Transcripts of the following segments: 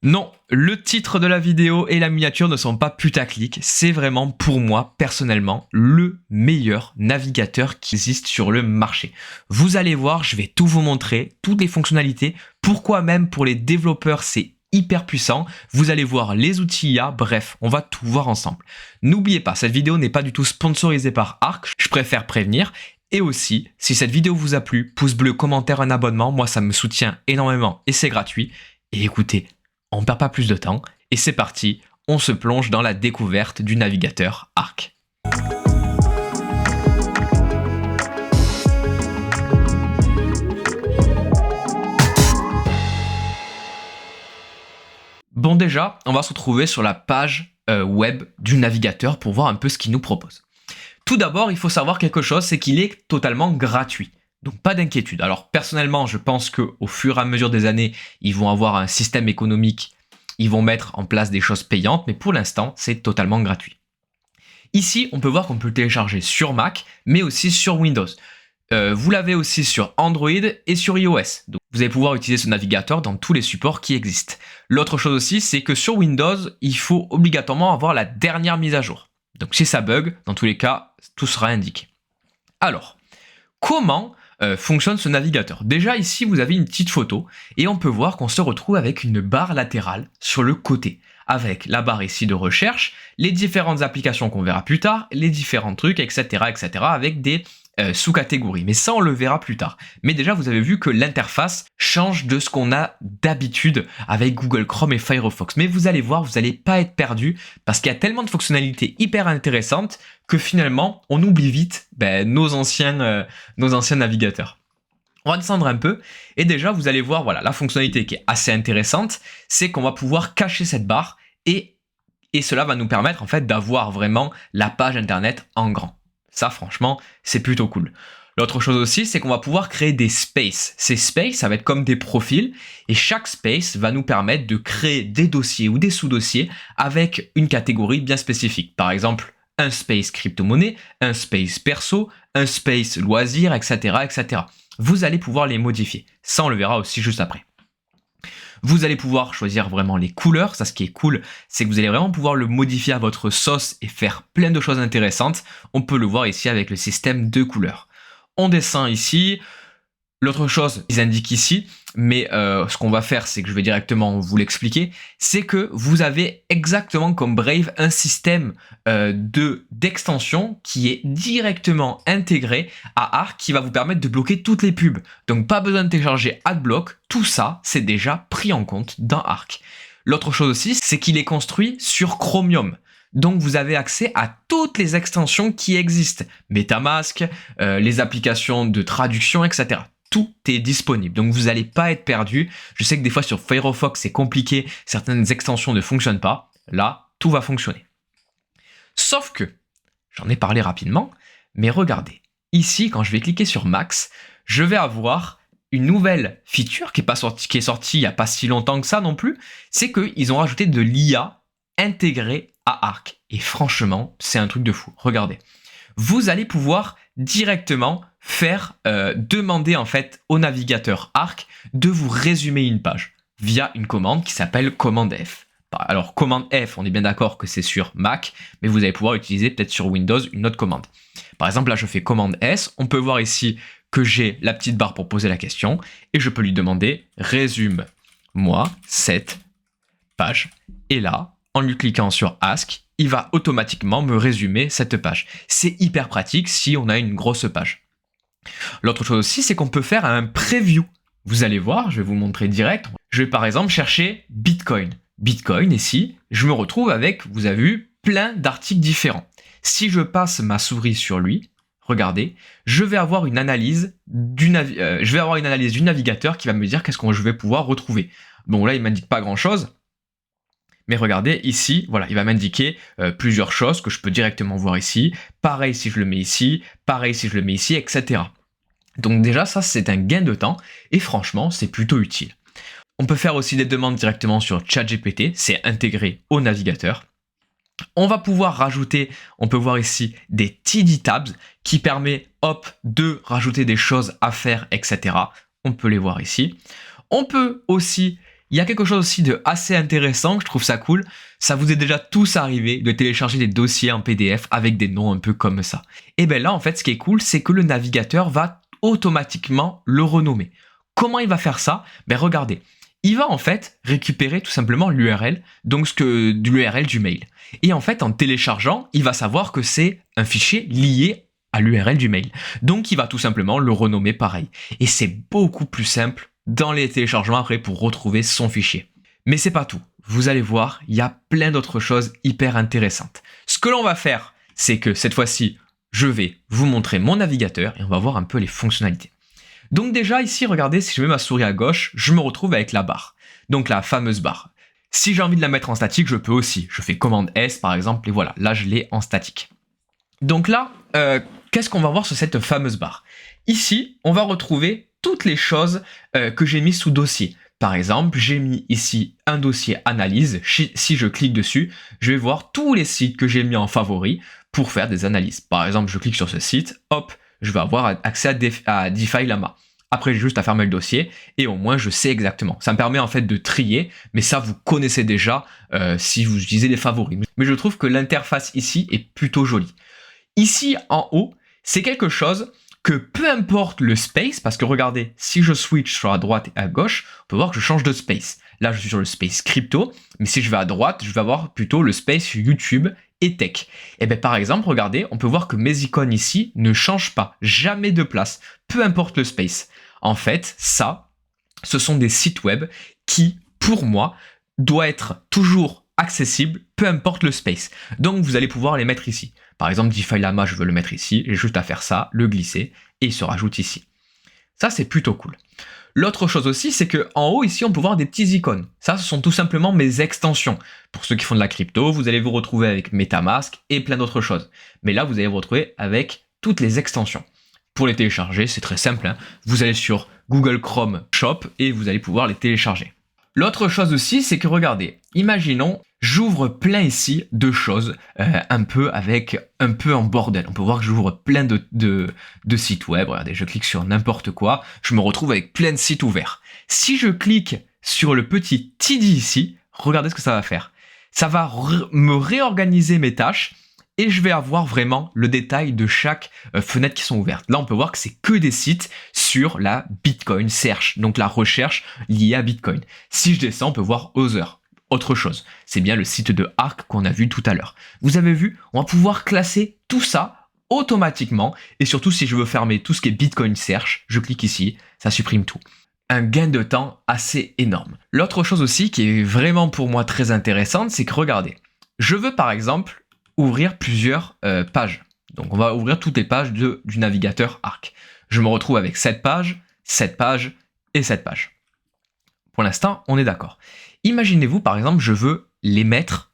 Non, le titre de la vidéo et la miniature ne sont pas putaclic, c'est vraiment pour moi, personnellement, le meilleur navigateur qui existe sur le marché. Vous allez voir, je vais tout vous montrer, toutes les fonctionnalités, pourquoi même pour les développeurs c'est hyper puissant, vous allez voir les outils IA, bref, on va tout voir ensemble. N'oubliez pas, cette vidéo n'est pas du tout sponsorisée par Arc, je préfère prévenir. Et aussi, si cette vidéo vous a plu, pouce bleu, commentaire, un abonnement, moi ça me soutient énormément et c'est gratuit. Et écoutez, on ne perd pas plus de temps, et c'est parti, on se plonge dans la découverte du navigateur Arc. Bon déjà, on va se retrouver sur la page web du navigateur pour voir un peu ce qu'il nous propose. Tout d'abord, il faut savoir quelque chose, c'est qu'il est totalement gratuit. Donc pas d'inquiétude. Alors personnellement, je pense qu'au fur et à mesure des années, ils vont avoir un système économique, ils vont mettre en place des choses payantes, mais pour l'instant, c'est totalement gratuit. Ici, on peut voir qu'on peut le télécharger sur Mac, mais aussi sur Windows. Vous l'avez aussi sur Android et sur iOS. Donc vous allez pouvoir utiliser ce navigateur dans tous les supports qui existent. L'autre chose aussi, c'est que sur Windows, il faut obligatoirement avoir la dernière mise à jour. Donc si ça bug, dans tous les cas, tout sera indiqué. Alors, comment fonctionne ce navigateur? Déjà ici, vous avez une petite photo et on peut voir qu'on se retrouve avec une barre latérale sur le côté, avec la barre ici de recherche, les différentes applications qu'on verra plus tard, les différents trucs, etc., etc., avec des sous-catégories. Mais ça, on le verra plus tard. Mais déjà, vous avez vu que l'interface change de ce qu'on a d'habitude avec Google Chrome et Firefox. Mais vous allez voir, vous n'allez pas être perdu parce qu'il y a tellement de fonctionnalités hyper intéressantes que finalement, on oublie vite nos anciens navigateurs. On va descendre un peu et déjà, vous allez voir, voilà, la fonctionnalité qui est assez intéressante, c'est qu'on va pouvoir cacher cette barre et cela va nous permettre en fait d'avoir vraiment la page internet en grand. Ça, franchement, c'est plutôt cool. L'autre chose aussi, c'est qu'on va pouvoir créer des spaces. Ces spaces, ça va être comme des profils, et chaque space va nous permettre de créer des dossiers ou des sous-dossiers avec une catégorie bien spécifique. Par exemple, un space crypto-monnaie, un space perso, un space loisir, etc., etc. Vous allez pouvoir les modifier. Ça, on le verra aussi juste après. Vous allez pouvoir choisir vraiment les couleurs. Ça, ce qui est cool, c'est que vous allez vraiment pouvoir le modifier à votre sauce et faire plein de choses intéressantes. On peut le voir ici avec le système de couleurs. On descend ici. L'autre chose, ils indiquent ici, mais ce qu'on va faire, c'est que je vais directement vous l'expliquer, c'est que vous avez exactement comme Brave un système d'extension qui est directement intégré à Arc qui va vous permettre de bloquer toutes les pubs. Donc pas besoin de télécharger AdBlock, tout ça c'est déjà pris en compte dans Arc. L'autre chose aussi, c'est qu'il est construit sur Chromium. Donc vous avez accès à toutes les extensions qui existent, MetaMask, les applications de traduction, etc. Tout est disponible, donc vous n'allez pas être perdu. Je sais que des fois sur Firefox c'est compliqué, certaines extensions ne fonctionnent pas. Là, tout va fonctionner. Sauf que, j'en ai parlé rapidement, mais regardez, ici quand je vais cliquer sur Max, je vais avoir une nouvelle feature qui est sortie il n'y a pas si longtemps que ça non plus, c'est qu'ils ont rajouté de l'IA intégrée à Arc. Et franchement, c'est un truc de fou. Regardez, vous allez pouvoir directement faire demander en fait au navigateur Arc de vous résumer une page via une commande qui s'appelle commande F. Alors commande F, on est bien d'accord que c'est sur Mac, mais vous allez pouvoir utiliser peut-être sur Windows une autre commande. Par exemple là je fais commande S, on peut voir ici que j'ai la petite barre pour poser la question et je peux lui demander résume-moi cette page. Et là, en lui cliquant sur Ask, il va automatiquement me résumer cette page. C'est hyper pratique si on a une grosse page. L'autre chose aussi, c'est qu'on peut faire un preview. Vous allez voir, je vais vous montrer direct. Je vais par exemple chercher Bitcoin. Bitcoin, ici, je me retrouve avec, vous avez vu, plein d'articles différents. Si je passe ma souris sur lui, regardez, je vais avoir une analyse du navigateur qui va me dire qu'est-ce que je vais pouvoir retrouver. Bon, là, il ne m'indique pas grand-chose. Mais regardez ici, voilà, il va m'indiquer plusieurs choses que je peux directement voir ici. Pareil si je le mets ici, pareil si je le mets ici, etc. Donc déjà, ça, c'est un gain de temps et franchement, c'est plutôt utile. On peut faire aussi des demandes directement sur ChatGPT, c'est intégré au navigateur. On va pouvoir rajouter, on peut voir ici, des TD tabs qui permet, hop, de rajouter des choses à faire, etc. On peut les voir ici. On peut aussi Il y a quelque chose aussi de assez intéressant, je trouve ça cool. Ça vous est déjà tous arrivé de télécharger des dossiers en PDF avec des noms un peu comme ça. Et bien là, en fait, ce qui est cool, c'est que le navigateur va automatiquement le renommer. Comment il va faire ça? Ben regardez, il va en fait récupérer tout simplement l'URL, donc l'URL du mail. Et en fait, en téléchargeant, il va savoir que c'est un fichier lié à l'URL du mail. Donc il va tout simplement le renommer pareil. Et c'est beaucoup plus simple dans les téléchargements après pour retrouver son fichier. Mais c'est pas tout. Vous allez voir, il y a plein d'autres choses hyper intéressantes. Ce que l'on va faire, c'est que cette fois-ci, je vais vous montrer mon navigateur et on va voir un peu les fonctionnalités. Donc déjà ici, regardez, si je mets ma souris à gauche, je me retrouve avec la barre. Donc la fameuse barre. Si j'ai envie de la mettre en statique, je peux aussi. Je fais commande S par exemple et voilà, là je l'ai en statique. Donc là, qu'est-ce qu'on va voir sur cette fameuse barre? Ici, on va retrouver toutes les choses que j'ai mis sous dossier. Par exemple, j'ai mis ici un dossier analyse. Si je clique dessus, je vais voir tous les sites que j'ai mis en favori pour faire des analyses. Par exemple, je clique sur ce site, hop, je vais avoir accès à DeFi Lama. Après, j'ai juste à fermer le dossier et au moins je sais exactement. Ça me permet en fait de trier, mais ça vous connaissez déjà si vous utilisez les favoris. Mais je trouve que l'interface ici est plutôt jolie. Ici en haut, c'est quelque chose que peu importe le space, parce que regardez, si je switch sur la droite et à gauche, on peut voir que je change de space. Là, je suis sur le space crypto, mais si je vais à droite, je vais avoir plutôt le space YouTube et tech. Et bien par exemple, regardez, on peut voir que mes icônes ici ne changent pas, jamais de place, peu importe le space. En fait, ça, ce sont des sites web qui, pour moi, doivent être toujours accessibles, peu importe le space. Donc vous allez pouvoir les mettre ici. Par exemple, DeFi Lama, je veux le mettre ici, j'ai juste à faire ça, le glisser, et il se rajoute ici. Ça, c'est plutôt cool. L'autre chose aussi, c'est qu'en haut, ici, on peut voir des petits icônes. Ça, ce sont tout simplement mes extensions. Pour ceux qui font de la crypto, vous allez vous retrouver avec MetaMask et plein d'autres choses. Mais là, vous allez vous retrouver avec toutes les extensions. Pour les télécharger, c'est très simple, hein. Vous allez sur Google Chrome Shop et vous allez pouvoir les télécharger. L'autre chose aussi, c'est que regardez, imaginons, j'ouvre plein ici de choses, un peu en bordel. On peut voir que j'ouvre plein de sites web. Regardez, je clique sur n'importe quoi, je me retrouve avec plein de sites ouverts. Si je clique sur le petit TD ici, regardez ce que ça va faire. Ça va me réorganiser mes tâches et je vais avoir vraiment le détail de chaque fenêtre qui sont ouvertes. Là, on peut voir que c'est que des sites sur la Bitcoin Search, donc la recherche liée à Bitcoin. Si je descends, on peut voir Other. Autre chose, c'est bien le site de Arc qu'on a vu tout à l'heure. Vous avez vu, on va pouvoir classer tout ça automatiquement et surtout si je veux fermer tout ce qui est Bitcoin Search, je clique ici, ça supprime tout. Un gain de temps assez énorme. L'autre chose aussi qui est vraiment pour moi très intéressante, c'est que regardez, je veux par exemple ouvrir plusieurs pages. Donc on va ouvrir toutes les pages du navigateur Arc. Je me retrouve avec cette page et cette page. Pour l'instant, on est d'accord. Imaginez-vous, par exemple, je veux les mettre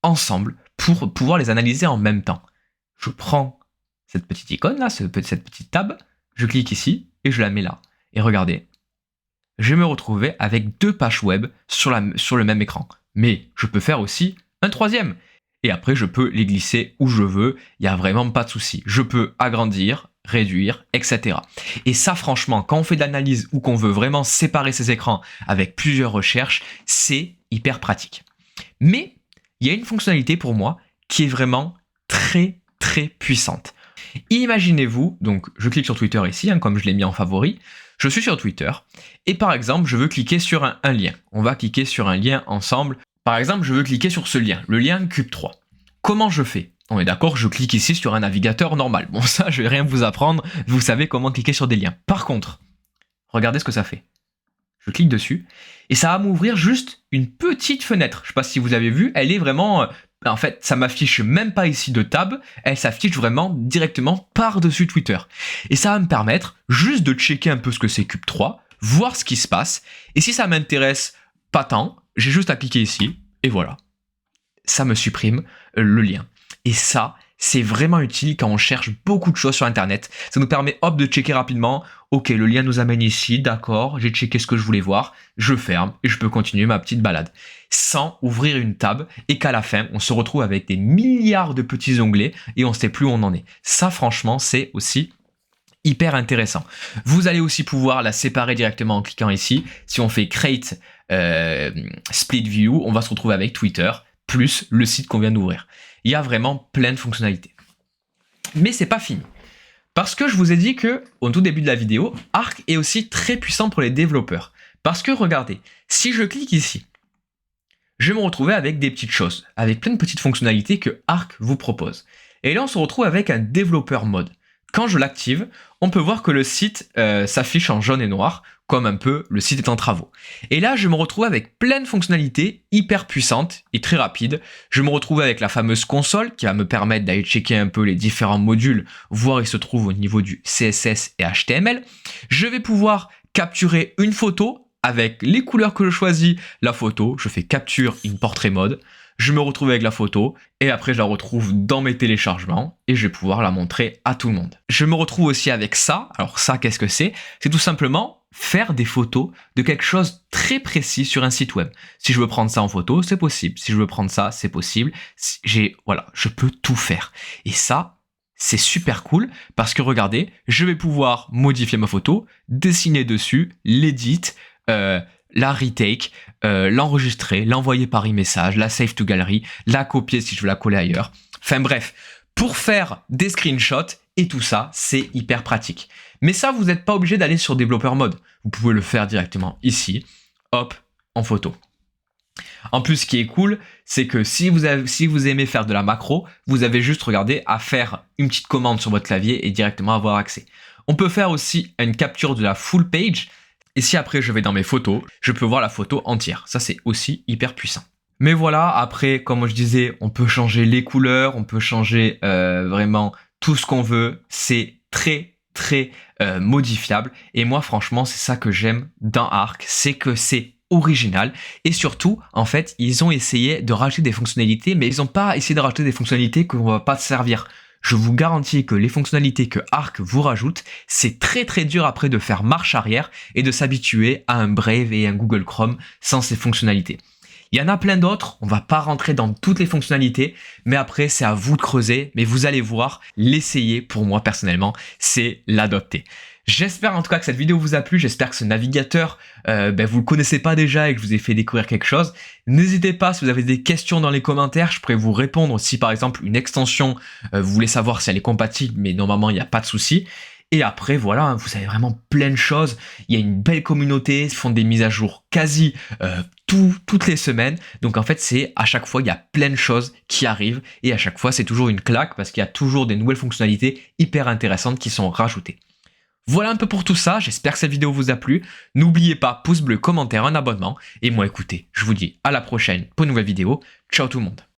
ensemble pour pouvoir les analyser en même temps. Je prends cette petite icône là, cette petite tab, je clique ici et je la mets là. Et regardez, je vais me retrouver avec deux pages web sur le même écran. Mais je peux faire aussi un troisième. Et après, je peux les glisser où je veux, il n'y a vraiment pas de souci. Je peux agrandir, réduire, etc. Et ça, franchement, quand on fait de l'analyse ou qu'on veut vraiment séparer ces écrans avec plusieurs recherches, c'est hyper pratique. Mais il y a une fonctionnalité pour moi qui est vraiment très, très puissante. Imaginez-vous, donc je clique sur Twitter ici, comme je l'ai mis en favori, je suis sur Twitter, et par exemple, je veux cliquer sur un lien. On va cliquer sur un lien ensemble. Par exemple, je veux cliquer sur ce lien, le lien Cube3. Comment je fais? On est d'accord, je clique ici sur un navigateur normal. Bon, ça, je vais rien vous apprendre, vous savez comment cliquer sur des liens. Par contre, regardez ce que ça fait. Je clique dessus, et ça va m'ouvrir juste une petite fenêtre. Je ne sais pas si vous avez vu, elle est vraiment... En fait, ça m'affiche même pas ici de tab, elle s'affiche vraiment directement par-dessus Twitter. Et ça va me permettre juste de checker un peu ce que c'est Cube3, voir ce qui se passe, et si ça m'intéresse pas tant, j'ai juste à cliquer ici, et voilà. Ça me supprime le lien. Et ça, c'est vraiment utile quand on cherche beaucoup de choses sur Internet. Ça nous permet, hop, de checker rapidement. Ok, le lien nous amène ici, d'accord, j'ai checké ce que je voulais voir, je ferme et je peux continuer ma petite balade. Sans ouvrir une tab et qu'à la fin, on se retrouve avec des milliards de petits onglets et on ne sait plus où on en est. Ça, franchement, c'est aussi hyper intéressant. Vous allez aussi pouvoir la séparer directement en cliquant ici. Si on fait Create Split View, on va se retrouver avec Twitter, plus le site qu'on vient d'ouvrir. Il y a vraiment plein de fonctionnalités. Mais c'est pas fini. Parce que je vous ai dit que, au tout début de la vidéo, Arc est aussi très puissant pour les développeurs. Parce que regardez, si je clique ici, je vais me retrouver avec des petites choses, avec plein de petites fonctionnalités que Arc vous propose. Et là, on se retrouve avec un développeur mode. Quand je l'active, on peut voir que le site s'affiche en jaune et noir, comme un peu le site est en travaux. Et là, je me retrouve avec plein de fonctionnalités hyper puissantes et très rapides. Je me retrouve avec la fameuse console qui va me permettre d'aller checker un peu les différents modules, voir ils se trouvent au niveau du CSS et HTML. Je vais pouvoir capturer une photo avec les couleurs que je choisis. La photo, je fais capture in portrait mode. Je me retrouve avec la photo et après je la retrouve dans mes téléchargements et je vais pouvoir la montrer à tout le monde. Je me retrouve aussi avec ça. Alors ça, qu'est-ce que c'est? C'est tout simplement faire des photos de quelque chose très précis sur un site web. Si je veux prendre ça en photo, c'est possible. Si je veux prendre ça, c'est possible. Voilà, je peux tout faire. Et ça, c'est super cool parce que regardez, je vais pouvoir modifier ma photo, dessiner dessus, l'édit, la retake, l'enregistrer, l'envoyer par e-message, la save to gallery, la copier si je veux la coller ailleurs. Enfin bref, pour faire des screenshots et tout ça, c'est hyper pratique. Mais ça, vous n'êtes pas obligé d'aller sur développeur mode. Vous pouvez le faire directement ici, hop, en photo. En plus, ce qui est cool, c'est que si vous aimez faire de la macro, vous avez juste, regardez, à faire une petite commande sur votre clavier et directement avoir accès. On peut faire aussi une capture de la full page. Et si après je vais dans mes photos, je peux voir la photo entière. Ça, c'est aussi hyper puissant. Mais voilà, après, comme je disais, on peut changer les couleurs, on peut changer vraiment tout ce qu'on veut. C'est très modifiable. Et moi, franchement, c'est ça que j'aime dans Arc, c'est que c'est original. Et surtout, en fait, ils ont essayé de rajouter des fonctionnalités, mais ils n'ont pas essayé de rajouter des fonctionnalités qu'on ne va pas se servir. Je vous garantis que les fonctionnalités que Arc vous rajoute, c'est très dur après de faire marche arrière et de s'habituer à un Brave et un Google Chrome sans ces fonctionnalités. Il y en a plein d'autres, on va pas rentrer dans toutes les fonctionnalités, mais après c'est à vous de creuser, mais vous allez voir, l'essayer pour moi personnellement, c'est l'adopter. J'espère en tout cas que cette vidéo vous a plu, j'espère que ce navigateur, vous le connaissez pas déjà et que je vous ai fait découvrir quelque chose. N'hésitez pas, si vous avez des questions dans les commentaires, je pourrais vous répondre. Si par exemple une extension, vous voulez savoir si elle est compatible, mais normalement il n'y a pas de souci. Et après voilà, vous avez vraiment plein de choses, il y a une belle communauté, ils font des mises à jour quasi toutes les semaines. Donc en fait c'est à chaque fois il y a plein de choses qui arrivent et à chaque fois c'est toujours une claque parce qu'il y a toujours des nouvelles fonctionnalités hyper intéressantes qui sont rajoutées. Voilà un peu pour tout ça, j'espère que cette vidéo vous a plu. N'oubliez pas, pouce bleu, commentaire, un abonnement. Et moi écoutez, je vous dis à la prochaine pour une nouvelle vidéo. Ciao tout le monde.